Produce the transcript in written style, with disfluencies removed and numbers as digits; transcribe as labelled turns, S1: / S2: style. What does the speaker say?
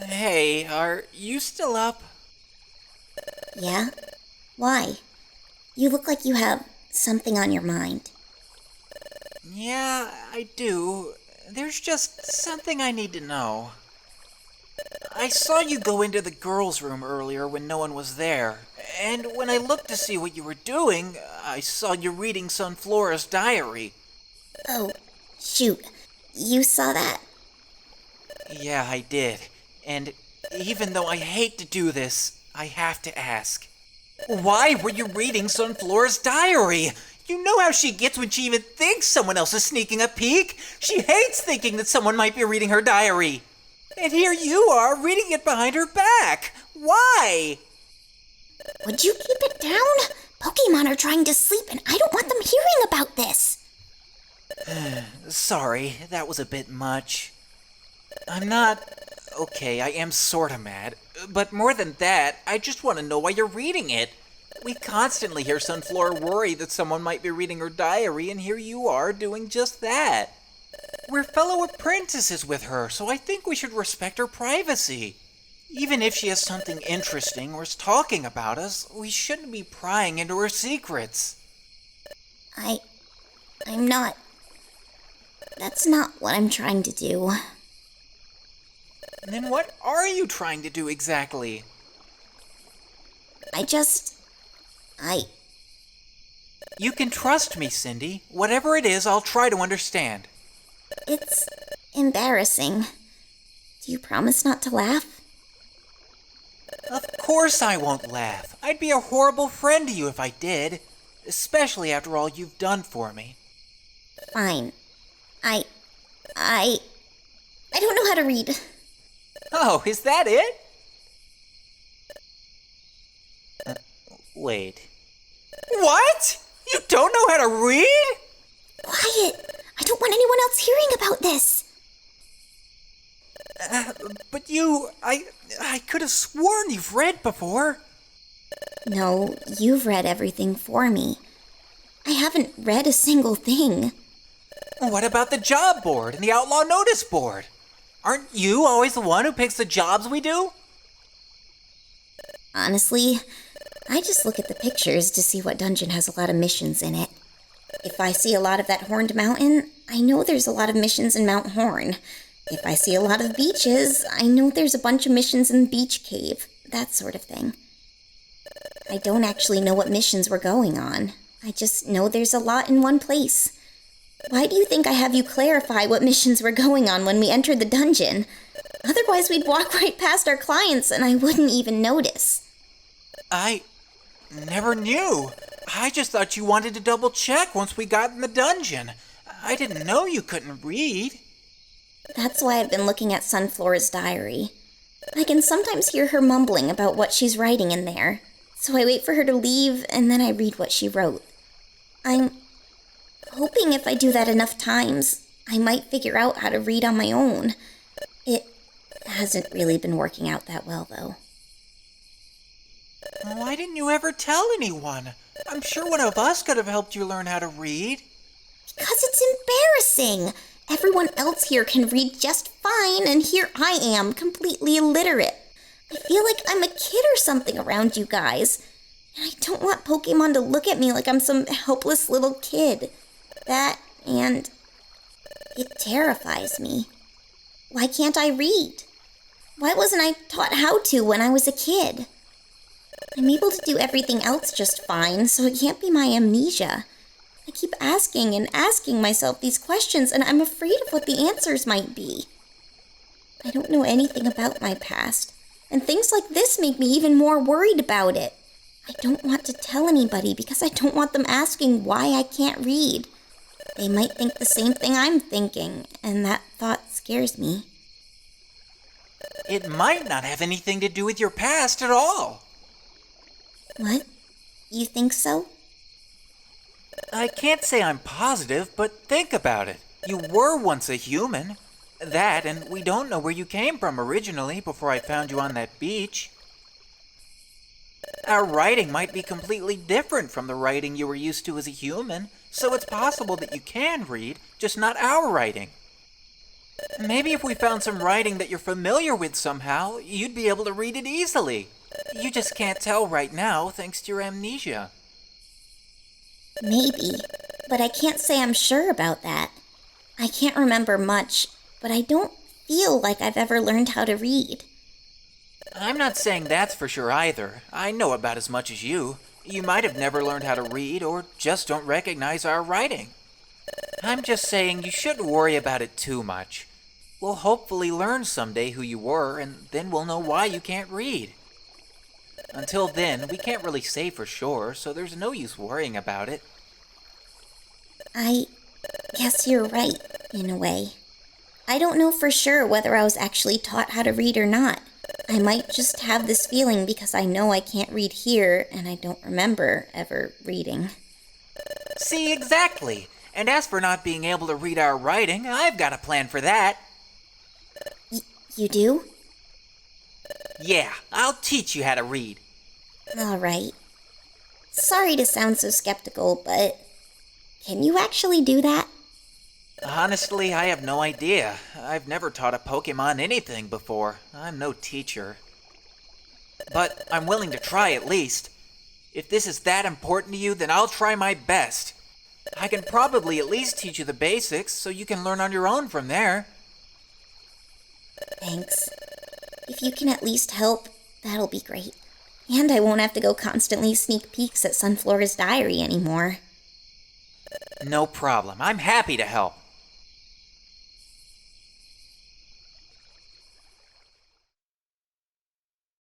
S1: Hey, are you still up?
S2: Yeah? Why? You look like you have something on your mind.
S1: Yeah, I do. There's just something I need to know. I saw you go into the girls' room earlier when no one was there, and when I looked to see what you were doing, I saw you reading Sunflora's diary.
S2: Oh, shoot. You saw that?
S1: Yeah, I did. And even though I hate to do this, I have to ask. Why were you reading Sunflora's diary? You know how she gets when she even thinks someone else is sneaking a peek. She hates thinking that someone might be reading her diary. And here you are, reading it behind her back. Why?
S2: Would you keep it down? Pokemon are trying to sleep and I don't want them hearing about this.
S1: Sorry, that was a bit much. I'm not... Okay, I am sorta mad. But more than that, I just want to know why you're reading it. We constantly hear Sunflora worry that someone might be reading her diary, and here you are doing just that. We're fellow apprentices with her, so I think we should respect her privacy. Even if she has something interesting or is talking about us, we shouldn't be prying into her secrets.
S2: I'm not. That's not what I'm trying to do.
S1: Then what are you trying to do exactly?
S2: I.
S1: You can trust me, Cindy. Whatever it is, I'll try to understand.
S2: It's embarrassing. Do you promise not to laugh?
S1: Of course I won't laugh. I'd be a horrible friend to you if I did. Especially after all you've done for me.
S2: Fine. I don't know how to read.
S1: Oh, is that it? Wait. What? You don't know how to read?
S2: Quiet! I don't want anyone else hearing about this.
S1: But I could have sworn you've read before.
S2: No, you've read everything for me. I haven't read a single thing.
S1: What about the job board and the outlaw notice board? Aren't you always the one who picks the jobs we do?
S2: Honestly, I just look at the pictures to see what dungeon has a lot of missions in it. If I see a lot of that horned mountain, I know there's a lot of missions in Mount Horn. If I see a lot of beaches, I know there's a bunch of missions in Beach Cave, that sort of thing. I don't actually know what missions we're going on. I just know there's a lot in one place. Why do you think I have you clarify what missions we're going on when we enter the dungeon? Otherwise, we'd walk right past our clients and I wouldn't even notice.
S1: I never knew. I just thought you wanted to double check once we got in the dungeon. I didn't know you couldn't read.
S2: That's why I've been looking at Sunflora's diary. I can sometimes hear her mumbling about what she's writing in there. So I wait for her to leave and then I read what she wrote. I'm hoping if I do that enough times, I might figure out how to read on my own. It hasn't really been working out that well, though.
S1: Why didn't you ever tell anyone? I'm sure one of us could have helped you learn how to read.
S2: Because it's embarrassing. Everyone else here can read just fine, and here I am, completely illiterate. I feel like I'm a kid or something around you guys. And I don't want Pokemon to look at me like I'm some helpless little kid. That, and it terrifies me. Why can't I read? Why wasn't I taught how to when I was a kid? I'm able to do everything else just fine, so it can't be my amnesia. I keep asking and asking myself these questions, and I'm afraid of what the answers might be. I don't know anything about my past, and things like this make me even more worried about it. I don't want to tell anybody because I don't want them asking why I can't read. They might think the same thing I'm thinking, and that thought scares me.
S1: It might not have anything to do with your past at all.
S2: What? You think so?
S1: I can't say I'm positive, but think about it. You were once a human. That, and we don't know where you came from originally before I found you on that beach. Our writing might be completely different from the writing you were used to as a human, so it's possible that you can read, just not our writing. Maybe if we found some writing that you're familiar with somehow, you'd be able to read it easily. You just can't tell right now thanks to your amnesia.
S2: Maybe, but I can't say I'm sure about that. I can't remember much, but I don't feel like I've ever learned how to read.
S1: I'm not saying that's for sure either. I know about as much as you. You might have never learned how to read or just don't recognize our writing. I'm just saying you shouldn't worry about it too much. We'll hopefully learn someday who you were, and then we'll know why you can't read. Until then, we can't really say for sure, so there's no use worrying about it.
S2: I guess you're right, in a way. I don't know for sure whether I was actually taught how to read or not. I might just have this feeling because I know I can't read here, and I don't remember ever reading.
S1: See, exactly. And as for not being able to read our writing, I've got a plan for that.
S2: You do?
S1: Yeah, I'll teach you how to read.
S2: All right. Sorry to sound so skeptical, but can you actually do that?
S1: Honestly, I have no idea. I've never taught a Pokemon anything before. I'm no teacher. But I'm willing to try at least. If this is that important to you, then I'll try my best. I can probably at least teach you the basics so you can learn on your own from there.
S2: Thanks. If you can at least help, that'll be great. And I won't have to go constantly sneak peeks at Sunflora's diary anymore.
S1: No problem. I'm happy to help.